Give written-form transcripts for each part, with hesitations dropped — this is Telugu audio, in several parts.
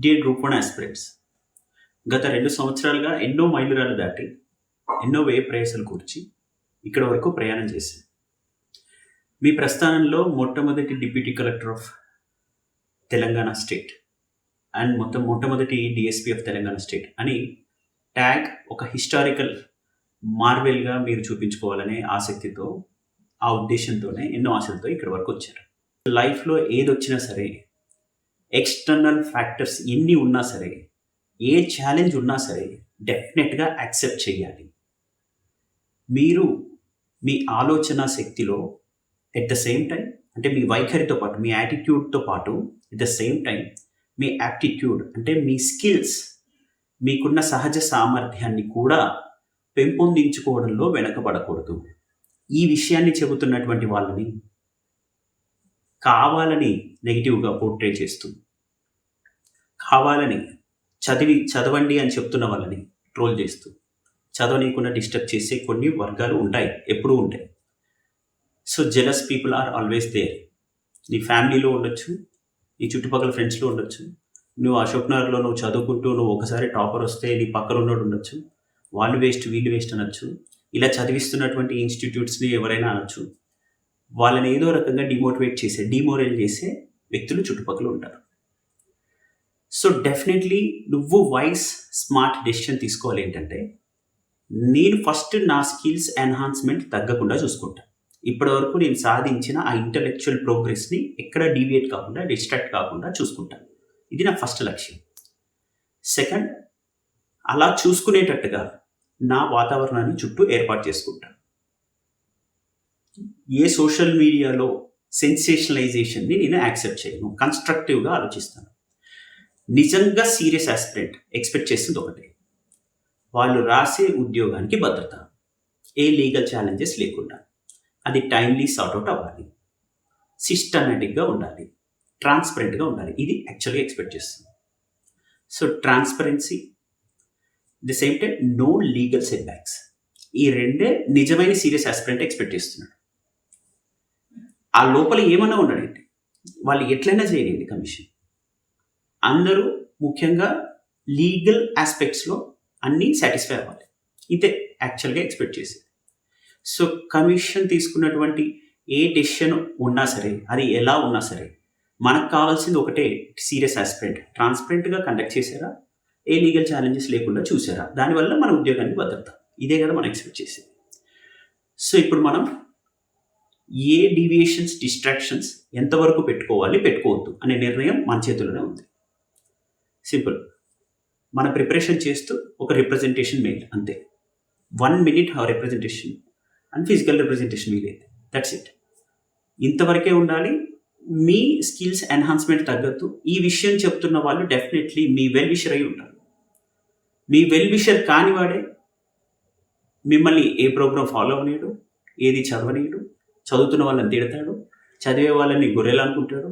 డియర్ గ్రూప్ 1 ఆస్పిరెంట్స్, గత 2 సంవత్సరాలుగా ఎన్నో మైలురాళ్ళు దాటి, ఎన్నో వ్యయ ప్రయాసాలు కూర్చి ఇక్కడ వరకు ప్రయాణం చేశాను. మీ ప్రస్థానంలో మొట్టమొదటి deputy collector of Telangana state and మొట్టమొదటి డిఎస్పీ ఆఫ్ తెలంగాణ స్టేట్ అని ట్యాగ్ ఒక హిస్టారికల్ మార్వెల్గా మీరు చూపించుకోవాలనే ఆసక్తితో, ఆ ఉద్దేశంతోనే ఎన్నో ఆశలతో ఇక్కడ వరకు వచ్చారు. లైఫ్లో ఏది వచ్చినా సరే, ఎక్స్టర్నల్ ఫ్యాక్టర్స్ ఎన్ని ఉన్నా సరే, ఏ ఛాలెంజ్ ఉన్నా సరే డెఫినెట్గా యాక్సెప్ట్ చేయాలి. మీరు మీ ఆలోచన శక్తిలో ఎట్ ద సేమ్ టైం, అంటే మీ వైఖరితో పాటు, మీ యాటిట్యూడ్తో పాటు at the same time me aptitude అంటే మీ స్కిల్స్, మీకున్న సహజ సామర్థ్యాన్ని కూడా పెంపొందించుకోవడంలో వెనకబడకూడదు. ఈ విషయాన్ని చెబుతున్నటువంటి వాళ్ళని కావాలని నెగిటివ్గా పోర్ట్రే చేస్తూ, కావాలని చదవండి అని చెప్తున్న వాళ్ళని ట్రోల్ చేస్తూ, చదవనీయకుండా డిస్టర్బ్ చేసే కొన్ని వర్గాలు ఉంటాయి, ఎప్పుడూ ఉంటాయి. So jealous people are always there. నీ ఫ్యామిలీలో ఉండొచ్చు, నీ చుట్టుపక్కల ఫ్రెండ్స్లో ఉండొచ్చు, నువ్వు అశోక్ నగర్లో నువ్వు చదువుకుంటూ నువ్వు ఒకసారి టాపర్ వస్తే నీ పక్కన ఉన్నోడు ఉండొచ్చు, వాళ్ళు వేస్ట్ వీళ్ళు వేస్ట్ అనొచ్చు. ఇలా చదివిస్తున్నటువంటి ఇన్స్టిట్యూట్స్ని ఎవరైనా అనొచ్చు. వాళ్ళని ఏదో రకంగా డిమోరల్ చేసే వ్యక్తులు చుట్టుపక్కల ఉంటారు. సో డెఫినెట్లీ నువ్వు వైస్ స్మార్ట్ డెసిషన్ తీసుకోవాలి. ఏంటంటే, నేను ఫస్ట్ నా స్కిల్స్ ఎన్హాన్స్మెంట్ తగ్గకుండా చూసుకుంటాను. ఇప్పటివరకు నేను సాధించిన ఆ ఇంటలెక్చువల్ ప్రోగ్రెస్ని ఎక్కడ డీవియేట్ కాకుండా, డిస్ట్రాక్ట్ కాకుండా చూసుకుంటాను. ఇది నా ఫస్ట్ లక్ష్యం. సెకండ్, అలా చూసుకునేటట్టుగా నా వాతావరణాన్ని చుట్టూ ఏర్పాటు చేసుకుంటాను. ఏ సోషల్ మీడియాలో సెన్సేషనలైజేషన్ని నేను యాక్సెప్ట్ చేయను, కన్స్ట్రక్టివ్గా ఆలోచిస్తాను. నిజంగా సీరియస్ ఆస్పిరెంట్ ఎక్స్పెక్ట్ చేస్తుంది ఒకటే, వాళ్ళు రాసే ఉద్యోగానికి భద్రత, ఏ లీగల్ ఛాలెంజెస్ లేకుండా, అది టైమ్లీ సార్ట్అవుట్ అవ్వాలి, సిస్టమేటిక్గా ఉండాలి, ట్రాన్స్పరెంట్గా ఉండాలి. ఇది యాక్చువల్గా ఎక్స్పెక్ట్ చేస్తుంది. So transparency, the same time no legal setbacks, ఈ రెండే నిజమైన సీరియస్ ఆస్పిరెంట్ ఎక్స్పెక్ట్ చేస్తున్నాడు. ఆ లోపల ఏమన్నా ఉండడండి, వాళ్ళు ఎట్లయినా చేయలేండి కమిషన్. అందరూ ముఖ్యంగా లీగల్ ఆస్పెక్ట్స్లో అన్నీ సాటిస్ఫై అవ్వాలి. ఇదే యాక్చువల్గా ఎక్స్పెక్ట్ చేసేది. సో కమిషన్ తీసుకున్నటువంటి ఏ డెసిషన్ ఉన్నా సరే, అది ఎలా ఉన్నా సరే, మనకు కావాల్సింది ఒకటే, సీరియస్ ఆస్పిరెంట్ ట్రాన్స్పరెంట్గా కండక్ట్ చేశారా, ఏ లీగల్ ఛాలెంజెస్ లేకుండా చూసారా, దానివల్ల మన ఉద్యోగానికి భద్రత. ఇదే కదా మనం ఎక్స్పెక్ట్ చేసేది. సో ఇప్పుడు మనం ఏ డీవియేషన్స్, డిస్ట్రాక్షన్స్ ఎంతవరకు పెట్టుకోవాలి, పెట్టుకోవద్దు అనే నిర్ణయం మన చేతుల్లోనే ఉంది. సింపుల్. మన ప్రిపరేషన్ చేస్తూ ఒక రిప్రజెంటేషన్ మెయిల్, అంతే. 1 minute representation and physical representation వీలైతే, దట్స్ ఇట్. ఇంతవరకే ఉండాలి. మీ స్కిల్స్ ఎన్హాన్స్మెంట్ తగ్గద్దు. ఈ విషయం చెప్తున్న వాళ్ళు డెఫినెట్లీ మీ వెల్ విషర్ అయి ఉంటారు. మీ వెల్ విషర్ కానివాడే మిమ్మల్ని ఏ ప్రోగ్రామ్ ఫాలో అవనీయడు, ఏది చదవనీయడు, చదువుతున్న వాళ్ళని తిడతాడు, చదివే వాళ్ళని గొర్రెలు అనుకుంటాడు,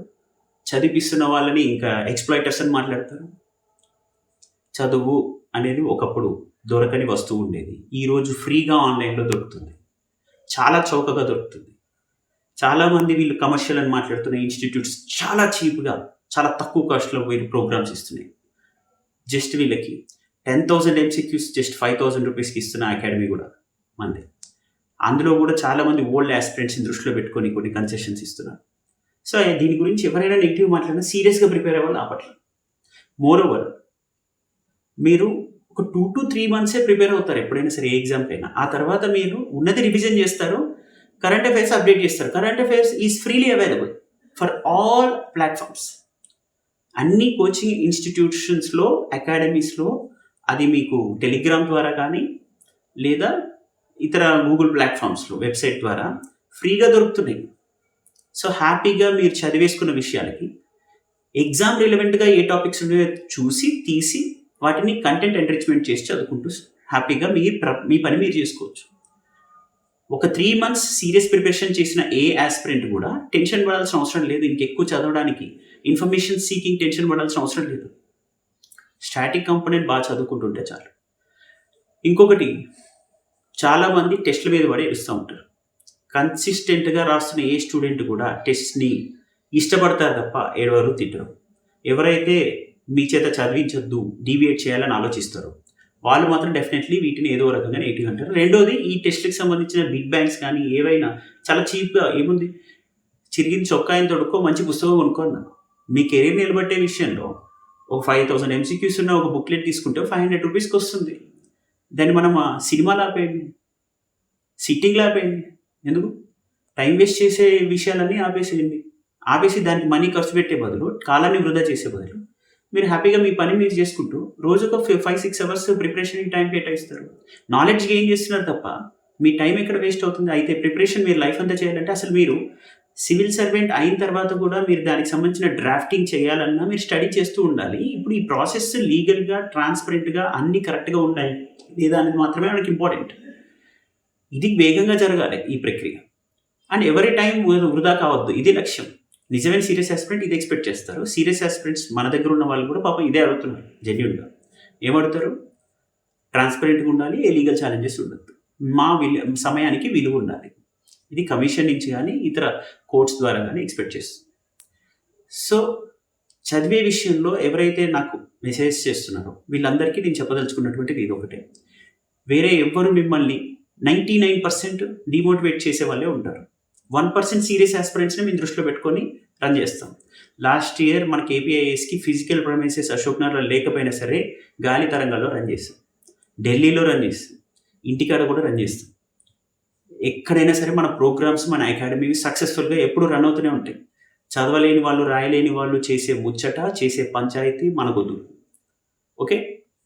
చదివిస్తున్న వాళ్ళని ఇంకా ఎక్స్ప్లాయిటర్స్ అని మాట్లాడతారు. చదువు అనేది ఒకప్పుడు దొరకని వస్తువు ఉండేది, ఈరోజు ఫ్రీగా ఆన్లైన్లో దొరుకుతుంది, చాలా చౌకగా దొరుకుతుంది. చాలామంది వీళ్ళు కమర్షియల్ అని మాట్లాడుతున్న ఇన్స్టిట్యూట్స్ చాలా చీప్గా, చాలా తక్కువ కాస్ట్లో వీళ్ళు ప్రోగ్రామ్స్ ఇస్తున్నాయి. జస్ట్ వీళ్ళకి 10,000 MCQs జస్ట్ 5,000 రూపీస్కి ఇస్తున్న అకాడమీ కూడా మంది. అందులో కూడా చాలామంది ఓల్డ్ ఆస్పిరెంట్స్ని దృష్టిలో పెట్టుకొని కొన్ని కన్సెషన్స్ ఇస్తున్నారు. సో దీని గురించి ఎవరైనా నెగిటివ్ మాట్లాడినా సీరియస్గా ప్రిపేర్ అవ్వాలి ఆపట్ల. మోరోవర్, మీరు ఒక 2 to 3 months ప్రిపేర్ అవుతారు ఎప్పుడైనా సరే, ఏ ఎగ్జామ్ పైన. ఆ తర్వాత మీరు ఉన్నది రివిజన్ చేస్తారు, కరెంట్ అఫైర్స్ అప్డేట్ చేస్తారు. Current affairs is freely available for all platforms. అన్ని కోచింగ్ ఇన్స్టిట్యూషన్స్లో, అకాడమీస్లో, అది మీకు టెలిగ్రామ్ ద్వారా కానీ లేదా ఇతర గూగుల్ ప్లాట్ఫామ్స్లో వెబ్సైట్ ద్వారా ఫ్రీగా దొరుకుతున్నాయి. సో హ్యాపీగా మీరు చదివేసుకున్న విషయాలకి ఎగ్జామ్ రిలవెంట్గా ఏ టాపిక్స్ ఉన్నాయో చూసి తీసి వాటిని కంటెంట్ ఎన్రిచ్మెంట్ చేసి చదువుకుంటూ హ్యాపీగా మీ పని మీరు చేసుకోవచ్చు. ఒక 3 months సీరియస్ ప్రిపరేషన్ చేసిన ఏ ఆస్పిరెంట్ కూడా టెన్షన్ పడాల్సిన అవసరం లేదు. ఇంకెక్కువ చదవడానికి, ఇన్ఫర్మేషన్ సీకింగ్ టెన్షన్ పడాల్సిన అవసరం లేదు. స్టాటిక్ కంపోనెంట్ బాగా చదువుకుంటుంటే చాలు. ఇంకొకటి, చాలామంది టెస్ట్ల మీద పడి ఏడుస్తూ ఉంటారు. కన్సిస్టెంట్గా రాస్తున్న ఏ స్టూడెంట్ కూడా టెస్ట్ని ఇష్టపడతారు తప్ప ఏడవరు, తిట్టరు. ఎవరైతే మీ చేత చదివించొద్దు, డీవియేట్ చేయాలని ఆలోచిస్తారు. వాళ్ళు మాత్రం డెఫినెట్లీ వీటిని ఏదో రకంగా నెగిటివ్ అంటారు. రెండోది, ఈ టెస్ట్‌లకి సంబంధించిన బిగ్ బ్యాంగ్స్ కానీ ఏవైనా చాలా చీప్‌గా ఏముంది, చిరిగిన చొక్కా ఆయన తొడుక్కో, మంచి పుస్తకం కొనుక్కో అన్నారు. మీ కెరీర్ నిలబెట్టే విషయంలో ఒక 5000 ఎంసీక్యూస్ ఉన్న ఒక బుక్లెట్ తీసుకుంటే 500 రూపీస్‌కి వస్తుంది. దాన్ని మనం సినిమాలో ఆపేయండి, సిట్టింగ్‌లో ఆపేయండి. ఎందుకు? టైం వేస్ట్ చేసే విషయాలన్నీ ఆపేసేయండి. ఆపేసి దానికి మనీ ఖర్చు పెట్టే బదులు, కాలాన్ని వృధా చేసే బదులు, మీరు హ్యాపీగా మీ పని మీరు చేసుకుంటూ రోజుకు 5-6 అవర్స్ ప్రిపరేషన్‌కి టైం కేటాయిస్తారు. నాలెడ్జ్ గెయిన్ చేస్తున్నారు తప్ప మీ టైం ఎక్కడ వేస్ట్ అవుతుంది? అయితే ప్రిపరేషన్ మీరు లైఫ్ అంతా చేయాలంటే అసలు మీరు సివిల్ సర్వెంట్ అయిన తర్వాత కూడా మీరు దానికి సంబంధించిన డ్రాఫ్టింగ్ చేయాలన్నా మీరు స్టడీ చేస్తూ ఉండాలి. ఇప్పుడు ఈ ప్రాసెస్ లీగల్‌గా, ట్రాన్స్‌పరెంట్‌గా అన్నీ కరెక్ట్‌గా ఉండాలి లేదా అనేది మాత్రమే మనకి ఇంపార్టెంట్. ఇది వేగంగా జరగాలి ఈ ప్రక్రియ. అండ్ ఎవరి టైం వృధా కావద్దు. ఇది లక్ష్యం. నిజమైన సీరియస్ ఆస్పిరెంట్ ఇది ఎక్స్పెక్ట్ చేస్తారు. సీరియస్ ఆస్పిరెంట్స్ మన దగ్గర ఉన్న వాళ్ళు కూడా పాపం ఇదే అడుగుతున్నారు జెన్యూన్‌గా. ఏమడుగుతారు? ట్రాన్స్పరెంట్‌గా ఉండాలి, ఏ లీగల్ ఛాలెంజెస్ ఉండొద్దు. మా సమయానికి విలువ ఉండాలి. ఇది కమిషన్ నుంచి కానీ ఇతర కోర్ట్స్ ద్వారా కానీ ఎక్స్పెక్ట్ చేస్తుంది. సో చదివే విషయంలో ఎవరైతే నాకు మెసేజ్ చేస్తున్నారో వీళ్ళందరికీ నేను చెప్పదలుచుకున్నటువంటిది ఇది ఒకటే. వేరే ఎవ్వరు మిమ్మల్ని 99% డిమోటివేట్ చేసే వాళ్ళే ఉంటారు. 1% సీరియస్ ఆస్పిరెంట్స్ని మేము దృష్టిలో పెట్టుకొని రన్ చేస్తాం. లాస్ట్ ఇయర్ మన కేపీఐఎస్కి ఫిజికల్ ప్రమైసెస్ అశోక్ నగర్లో లేకపోయినా సరే గాలి తరంగాల్లో రన్ చేస్తాం, ఢిల్లీలో రన్ చేస్తాం, ఇంటికాడ కూడా రన్ చేస్తాం. ఎక్కడైనా సరే మన ప్రోగ్రామ్స్, మన అకాడమీ సక్సెస్ఫుల్గా ఎప్పుడు రన్ అవుతూనే ఉంటాయి. చదవలేని వాళ్ళు, రాయలేని వాళ్ళు చేసే ముచ్చట, చేసే పంచాయతీ మనకొద్దు. ఓకే,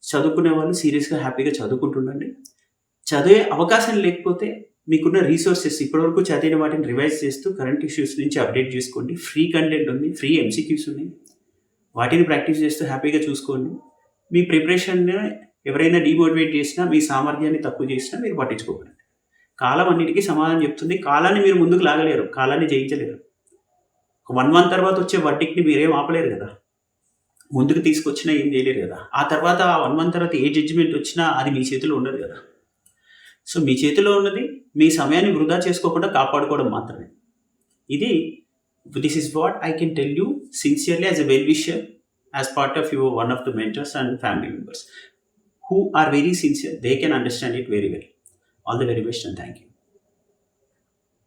చదువుకునే వాళ్ళు సీరియస్గా హ్యాపీగా చదువుకుంటుండండి. చదివే అవకాశం లేకపోతే మీకున్న రీసోర్సెస్ ఇప్పటివరకు చదివిన వాటిని రివైజ్ చేస్తూ కరెంట్ ఇష్యూస్ నుంచి అప్డేట్ చేసుకోండి. ఫ్రీ కంటెంట్ ఉంది, ఫ్రీ ఎంసీక్యూస్ ఉన్నాయి, వాటిని ప్రాక్టీస్ చేస్తూ హ్యాపీగా చూసుకోండి. మీ ప్రిపరేషన్ ఎవరైనా డిమోటివేట్ చేసినా, మీ సామర్థ్యాన్ని తక్కువ చేసినా మీరు పట్టించుకోకండి. కాలం అన్నిటికీ సమాధానం చెప్తుంది. కాలాన్ని మీరు ముందుకు లాగలేరు, కాలాన్ని జయించలేరు. 1 మంత్ తర్వాత వచ్చే వర్డిక్ట్ని మీరేం ఆపలేరు కదా, ముందుకు తీసుకొచ్చినా ఏం చేయలేరు కదా. ఆ తర్వాత 1 మంత్ తర్వాత ఏ జడ్జిమెంట్ వచ్చినా అది మీ చేతిలో ఉండదు కదా. సో మీ చేతిలో ఉన్నది మీ సమయాన్ని వృధా చేసుకోకుండా కాపాడుకోవడం మాత్రమే. This is what I can tell you sincerely as a well wisher, as part of your one of the mentors and family members who are very sincere. They can understand it very well. All the very best and thank you.